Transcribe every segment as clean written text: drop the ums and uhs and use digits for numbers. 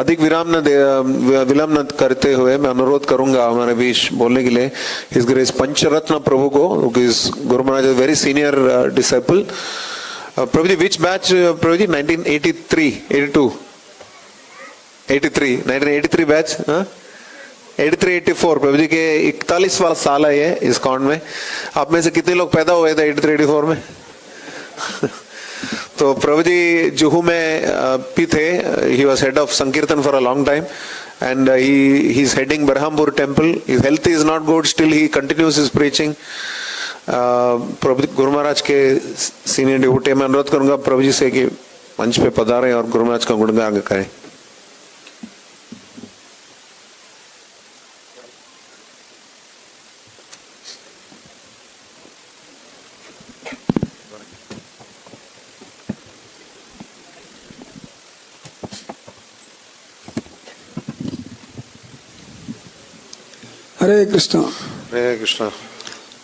अधिक विलंब न करते हुए मैं अनुरोध करूंगा हमारे बीच बोलने के लिए हिज ग्रेस पंचरत्न प्रभु को, Guru Maharaj very senior disciple. प्रभु जी विच बैच प्रभु जी? 1983, 82, 83, 1983 बैच, 83, 84। प्रभु जी के 41वां साल है ये इस काउंट में। आप में से कितने लोग पैदा हुए थे 83, 84 में? तो प्रभु जी जुहू में भी थे। He was head of sankirtan for a long time and he is heading Berhampur temple. His health is not good, still he continues his preaching. Prabhu Guru Maharaj के सीनियर डिवोटी, मैं अनुरोध करूंगा प्रभु जी से कि मंच पे पधारें और गुरु महाराज का गुणगान करें। हरे कृष्ण। हरे कृष्ण।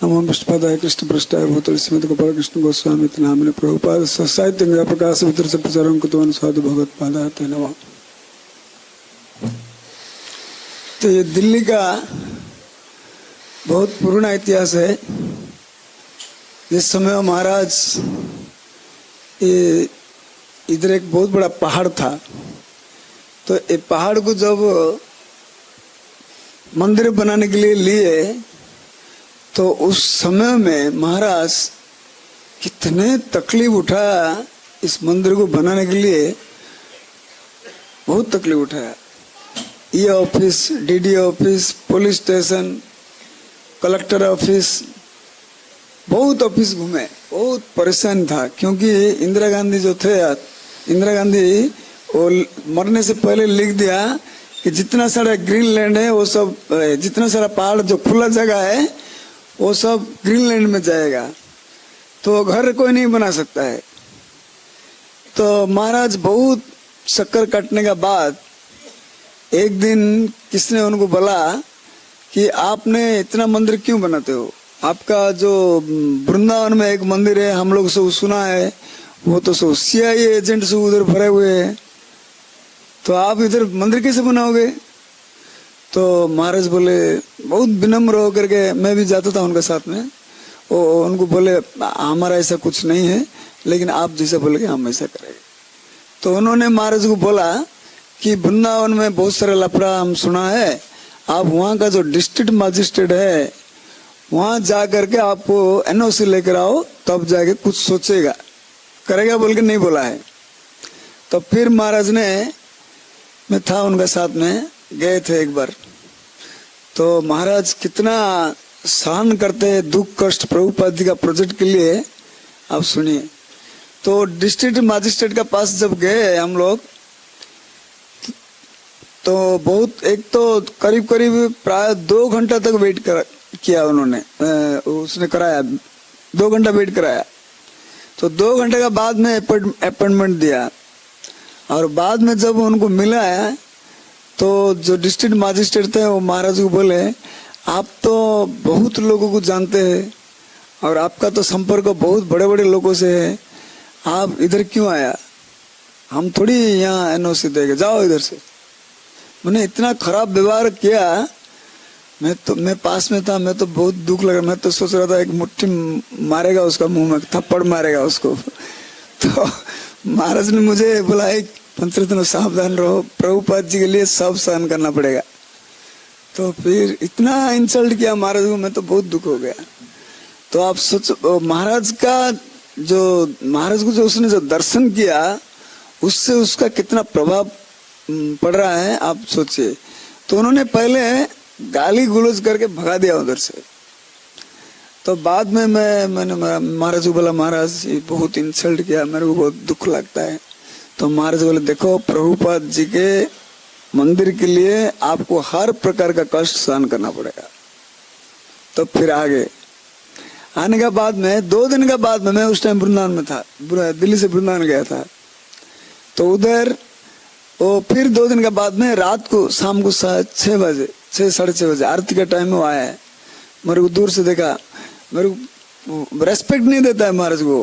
नमो विष्णुपादाय कृष्ण पृष्ठाय भूतले श्रीमद् गोपाल कृष्ण गोस्वामी नामिने प्रभुपाद साहित्य प्रकाश वितर से प्रचारं कृतवान् साधु भगवत पादाय ते नमः। तो ये दिल्ली का बहुत पुराना इतिहास है। जिस समय महाराज ये इधर एक बहुत बड़ा पहाड़ था, तो ये पहाड़ को जब मंदिर बनाने के लिए तो उस समय में महाराज कितने तकलीफ उठाया इस मंदिर को बनाने के लिए, बहुत तकलीफ उठाया। ये office, DD office, police station, collector office, बहुत ऑफिस घूमे, बहुत परेशान था। क्योंकि इंदिरा गांधी जो थे, इंदिरा गांधी वो मरने से पहले लिख दिया कि जितना सारा ग्रीनलैंड है वो सब, जितना सारा पहाड़ जो खुला जगह है वो सब ग्रीनलैंड में जाएगा, तो घर कोई नहीं बना सकता है। तो महाराज बहुत शक्कर काटने के बाद एक दिन किसने उनको बोला कि आपने इतना मंदिर क्यों बनाते हो? आपका जो वृंदावन में एक मंदिर है, हम लोग सब सुना है, वो तो सब CIA एजेंट सब उधर भरे हुए हैं, तो आप इधर मंदिर कैसे बनाओगे? तो महाराज बोले, बहुत विनम्र होकर के, मैं भी जाता था उनके साथ में, वो उनको बोले हमारा ऐसा कुछ नहीं है, लेकिन आप जैसा बोलेंगे हम ऐसा करेंगे। तो उन्होंने महाराज को बोला कि वृंदावन में बहुत सारे लफड़ा हम सुना है, आप वहाँ का जो डिस्ट्रिक्ट मजिस्ट्रेट है वहाँ जा करके आपको NOC लेकर आओ, तब जाके कुछ सोचेगा, करेगा बोल के नहीं बोला है। तो फिर महाराज ने, मैं था उनके साथ में, गए थे एक बार, तो महाराज कितना सहन करते हैं दुख कष्ट प्रभुपाद जी का प्रोजेक्ट के लिए, आप सुनिए। तो डिस्ट्रिक्ट मजिस्ट्रेट के पास जब गए हम लोग, तो बहुत, एक तो करीब करीब प्राय 2 घंटा तक वेट किया उन्होंने, उसने कराया 2 घंटा वेट कराया। तो 2 घंटे के बाद में अपॉइंटमेंट दिया, और बाद में जब उनको मिला है तो जो डिस्ट्रिक्ट मजिस्ट्रेट थे वो महाराज को बोले, आप तो बहुत लोगों को जानते हैं और आपका तो संपर्क बहुत बड़े बड़े लोगों से है, आप इधर क्यों आया? हम थोड़ी यहाँ NOC देंगे, जाओ इधर से। मैंने इतना खराब व्यवहार किया, मैं पास में था, मैं तो बहुत दुख लगा, मैं तो सोच रहा था एक मुट्ठी मारेगा उसका, मुंह में थप्पड़ मारेगा उसको। तो महाराज ने मुझे बोला, एक पंचरत्न सावधान रहो, प्रभुपाद जी के लिए सब सहन करना पड़ेगा। तो फिर इतना इंसल्ट किया महाराज को, मैं तो बहुत दुख हो गया। तो आप सोचो महाराज को जो उसने जो दर्शन किया, उससे उसका कितना प्रभाव पड़ रहा है, आप सोचिए। तो उन्होंने पहले गाली गुलोज करके भगा दिया उधर से। तो बाद में मैंने महाराज को बोला, महाराज ये बहुत इंसल्ट किया, मेरे को बहुत दुख लगता है। तो महाराज बोले, देखो प्रभुपाद जी के मंदिर के लिए आपको हर प्रकार का कष्ट सहन करना पड़ेगा। तो फिर आने के बाद में 2 दिन के बाद में, मैं उस टाइम वृंदावन में था, दिल्ली से वृंदावन गया था, तो उधर वो फिर 2 दिन के बाद में रात को, शाम को 6 बजे, 6 साढ़े 6 बजे आरती का टाइम में वो आया है। मेरे को दूर से देखा, मेरे को रेस्पेक्ट नहीं देता है महाराज को,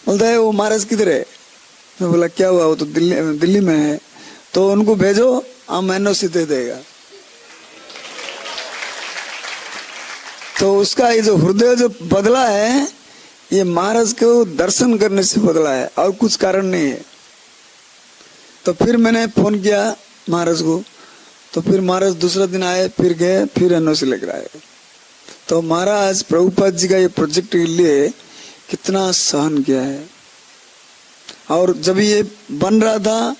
बोलता है वो महाराज किधर है? मैं बोला क्या हुआ? वो तो दिल्ली में है। तो उनको भेजो, हम एनओसी दे देगा। तो उसका ये जो हृदय जो बदला है, ये महाराज को दर्शन करने से बदला है, और कुछ कारण नहीं है। तो फिर मैंने फोन किया महाराज को, तो फिर महाराज दूसरा दिन आए, फिर गए, फिर एनओसी लेकर आए। तो महाराज प्रभुपाद जी का ये प्रोजेक्ट के लिए कितना सहन किया है। और जब ये बन रहा था,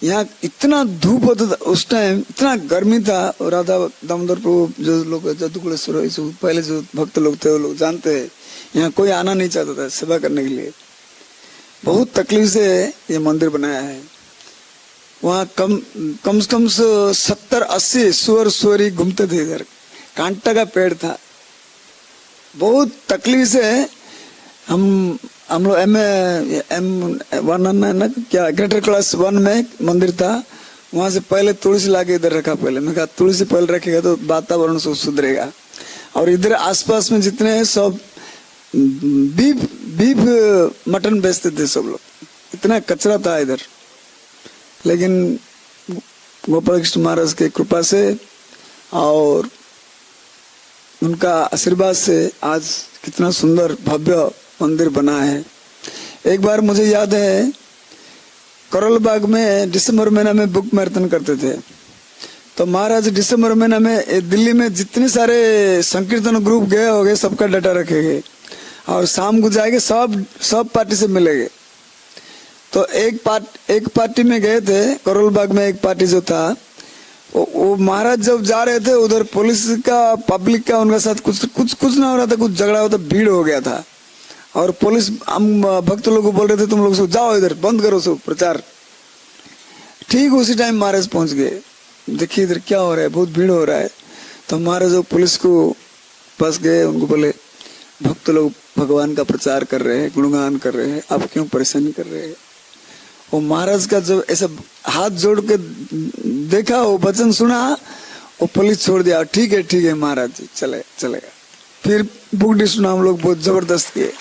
यहाँ इतना धूप होता था उस टाइम, इतना गर्मी था। और राधा दामोदर प्रभु जो लोग जदुकुलेश्वर पहले जो भक्त लोग थे वो लोग जानते हैं, यहाँ कोई आना नहीं चाहता था सेवा करने के लिए। बहुत तकलीफ से ये मंदिर बनाया है। वहाँ कम से कम 70-80 सुअर सुअरी घूमते थे इधर, कांटा का पेड़ था। बहुत तकलीफ से हम लोग M1 ना क्या ग्रेटर क्लास 1 में मंदिर था, वहां से पहले तुलसी लाके इधर रखा। पहले मैं कहा तुलसी पहले रखेगा तो वातावरण सुधरेगा। और इधर आसपास में जितने हैं सब बीफ मटन बेचते थे सब लोग, इतना कचरा था इधर। लेकिन गोपाल कृष्ण महाराज के कृपा से और उनका आशीर्वाद से आज कितना सुंदर भव्य मंदिर बना है। एक बार मुझे याद है, करोल बाग में दिसंबर महीना में बुक मैराथन करते थे। तो महाराज दिसंबर महीना में दिल्ली में जितने सारे संकीर्तन ग्रुप गए हो गए, सबका डाटा रखेंगे और शाम को जाएंगे, सब पार्टी से मिलेंगे। तो एक पार्टी में गए थे करोल बाग में। एक पार्टी जो था वो महाराज जब जा रहे थे, उधर पुलिस का पब्लिक का उनके साथ कुछ ना हो रहा था, कुछ झगड़ा होता, भीड़ हो गया था। और पुलिस हम भक्त लोगों को बोल रहे थे तुम लोग सब जाओ इधर, बंद करो सब प्रचार। ठीक उसी टाइम महाराज पहुंच गए, देखिए इधर क्या हो रहा है, बहुत भीड़ हो रहा है। तो महाराज पुलिस को पास गए, उनको बोले भक्त लोग भगवान का प्रचार कर रहे हैं, गुणगान कर रहे हैं, आप क्यों परेशानी कर रहे हैं। वो महाराज का जब ऐसा हाथ जोड़ के देखा, वो वचन सुना, वो पुलिस छोड़ दिया। ठीक है महाराज जी, चलेगा। फिर बुक डी सुना हम लोग, बहुत जबरदस्त किए।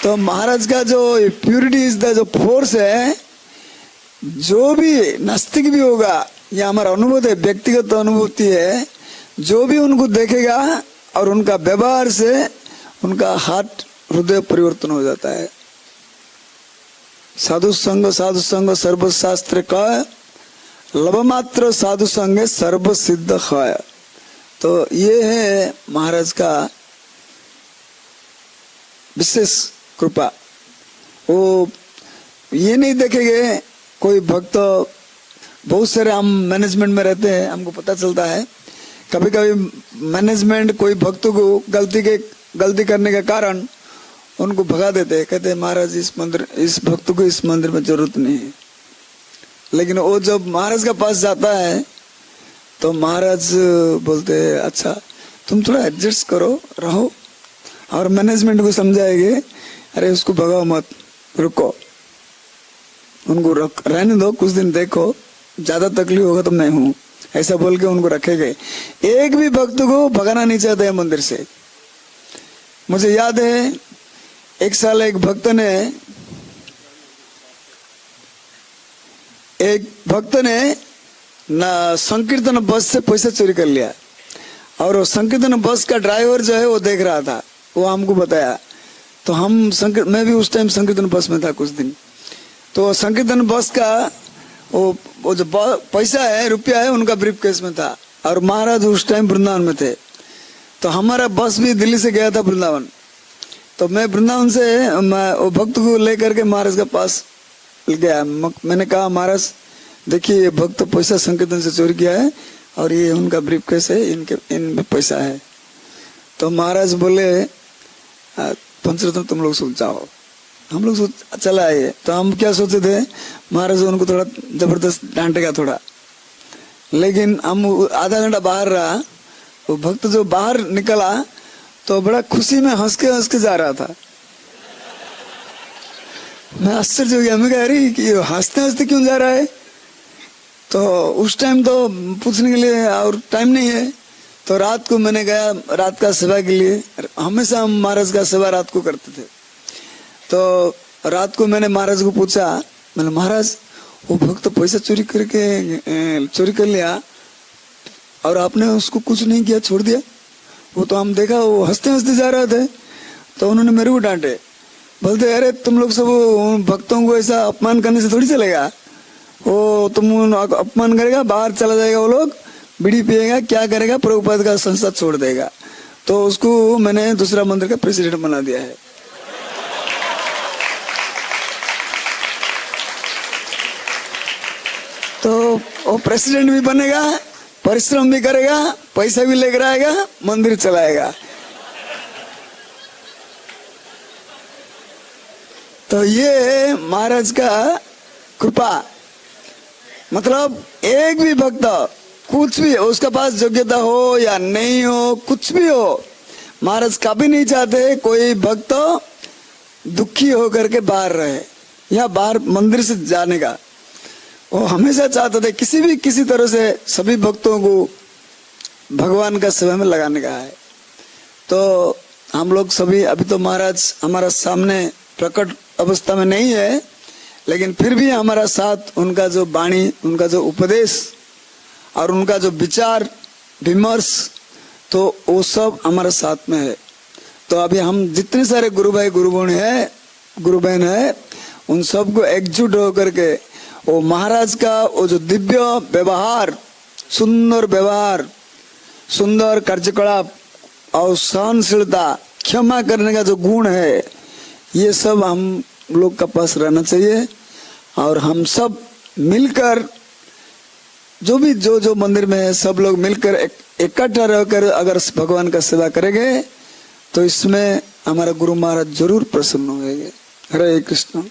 तो महाराज का जो प्यूरिटी इज द जो फोर्स है, जो भी नास्तिक भी होगा, ये हमारा अनुभव है, व्यक्तिगत अनुभूति है, जो भी उनको देखेगा और उनका व्यवहार से उनका हार्ट हृदय परिवर्तन हो जाता है। साधु संग सर्वशास्त्र का लवमात्र साधु संग सर्व सिद्ध है। तो ये है महाराज का विशेष कृपा। वो ये नहीं देखेंगे कोई भक्त, बहुत सारे हम मैनेजमेंट में रहते हैं, हमको पता चलता है कभी कभी मैनेजमेंट कोई भक्त को गलती करने के कारण उनको भगा देते हैं, कहते हैं महाराज इस भक्त को इस मंदिर में जरूरत नहीं है। लेकिन वो जब महाराज के पास जाता है तो महाराज बोलते हैं अच्छा तुम थोड़ा एडजस्ट करो, रहो। और मैनेजमेंट को समझाएंगे अरे उसको भगाओ मत, रुको, उनको रहने दो, कुछ दिन देखो, ज्यादा तकलीफ होगा तो मैं हूँ, ऐसा बोल के उनको रखे गए। एक भी भक्त को भगाना नहीं चाहते हैं मंदिर से। मुझे याद है एक साल एक भक्त ने ना संकीर्तन बस से पैसा चोरी कर लिया। और वो संकीर्तन बस का ड्राइवर जो है वो देख रहा था, वो हमको बताया। तो मैं भी उस टाइम संकीर्तन बस में था कुछ दिन। तो संकीर्तन बस का वो जो पैसा है, रुपया है, उनका ब्रीफ केस में था। और महाराज उस टाइम वृंदावन में थे। तो हमारा बस भी दिल्ली से गया था वृंदावन। तो मैं वृंदावन से वो भक्त को लेकर के महाराज के पास गया। मैंने कहा महाराज देखिए ये भक्त पैसा संकीर्तन से चोरी किया है और ये उनका ब्रीफ केस है, इनमें पैसा है। तो महाराज बोले पंचरत्न तुम लोग सोच जाओ। हम लोग चला आए। तो हम क्या सोचे थे, महाराज उनको थोड़ा जबरदस्त डांटेगा थोड़ा। लेकिन हम आधा घंटा बाहर रहा, वो भक्त जो बाहर निकला तो बड़ा खुशी में हंस के जा रहा था। मैं आश्चर्य हो गया, मैं कह रही कि हंसते हंसते क्यों जा रहा है। तो उस टाइम तो पूछने के लिए और टाइम नहीं है। तो रात को मैंने गया रात का सेवा के लिए। हमेशा हम महाराज का सेवा रात को करते थे। तो रात को मैंने महाराज को पूछा, मैंने महाराज वो भक्त तो पैसा चोरी कर लिया और आपने उसको कुछ नहीं किया, छोड़ दिया। वो तो हम देखा वो हंसते हंसते जा रहे थे, तो उन्होंने मेरे को डांटे, बोलते अरे तुम लोग सब भक्तों को ऐसा अपमान करने से थोड़ी चलेगा, वो तुम अपमान करेगा बाहर चला जाएगा, वो लोग बीड़ी पिएगा क्या करेगा, प्रभुपाद का संस्था छोड़ देगा। तो उसको मैंने दूसरा मंदिर का प्रेसिडेंट बना दिया है। तो वो प्रेसिडेंट भी बनेगा, परिश्रम भी करेगा, पैसा भी लेकर आएगा, मंदिर चलाएगा। तो ये महाराज का कृपा, मतलब एक भी भक्त कुछ भी उसका पास योग्यता हो या नहीं हो, कुछ भी हो, महाराज कभी नहीं चाहते कोई भक्त दुखी होकर के बाहर रहे या बाहर मंदिर से जाने का। वो हमेशा चाहते थे किसी तरह से सभी भक्तों को भगवान का सेवा में लगाने का है। तो हम लोग सभी, अभी तो महाराज हमारा सामने प्रकट अवस्था में नहीं है, लेकिन फिर भी हमारा साथ उनका जो वाणी, उनका जो उपदेश और उनका जो विचार विमर्श, तो वो सब हमारे साथ में है। तो अभी हम जितने सारे गुरु भाई गुरु बहन है, उन सबको एकजुट होकर के वो महाराज का वो जो दिव्य व्यवहार, सुंदर कार्यकलाप और सहनशीलता, क्षमा करने का जो गुण है, ये सब हम लोग का पास रहना चाहिए। और हम सब मिलकर जो मंदिर में है, सब लोग मिलकर इकट्ठा रहकर अगर भगवान का सेवा करेंगे तो इसमें हमारा गुरु महाराज जरूर प्रसन्न होंगे। हरे कृष्ण।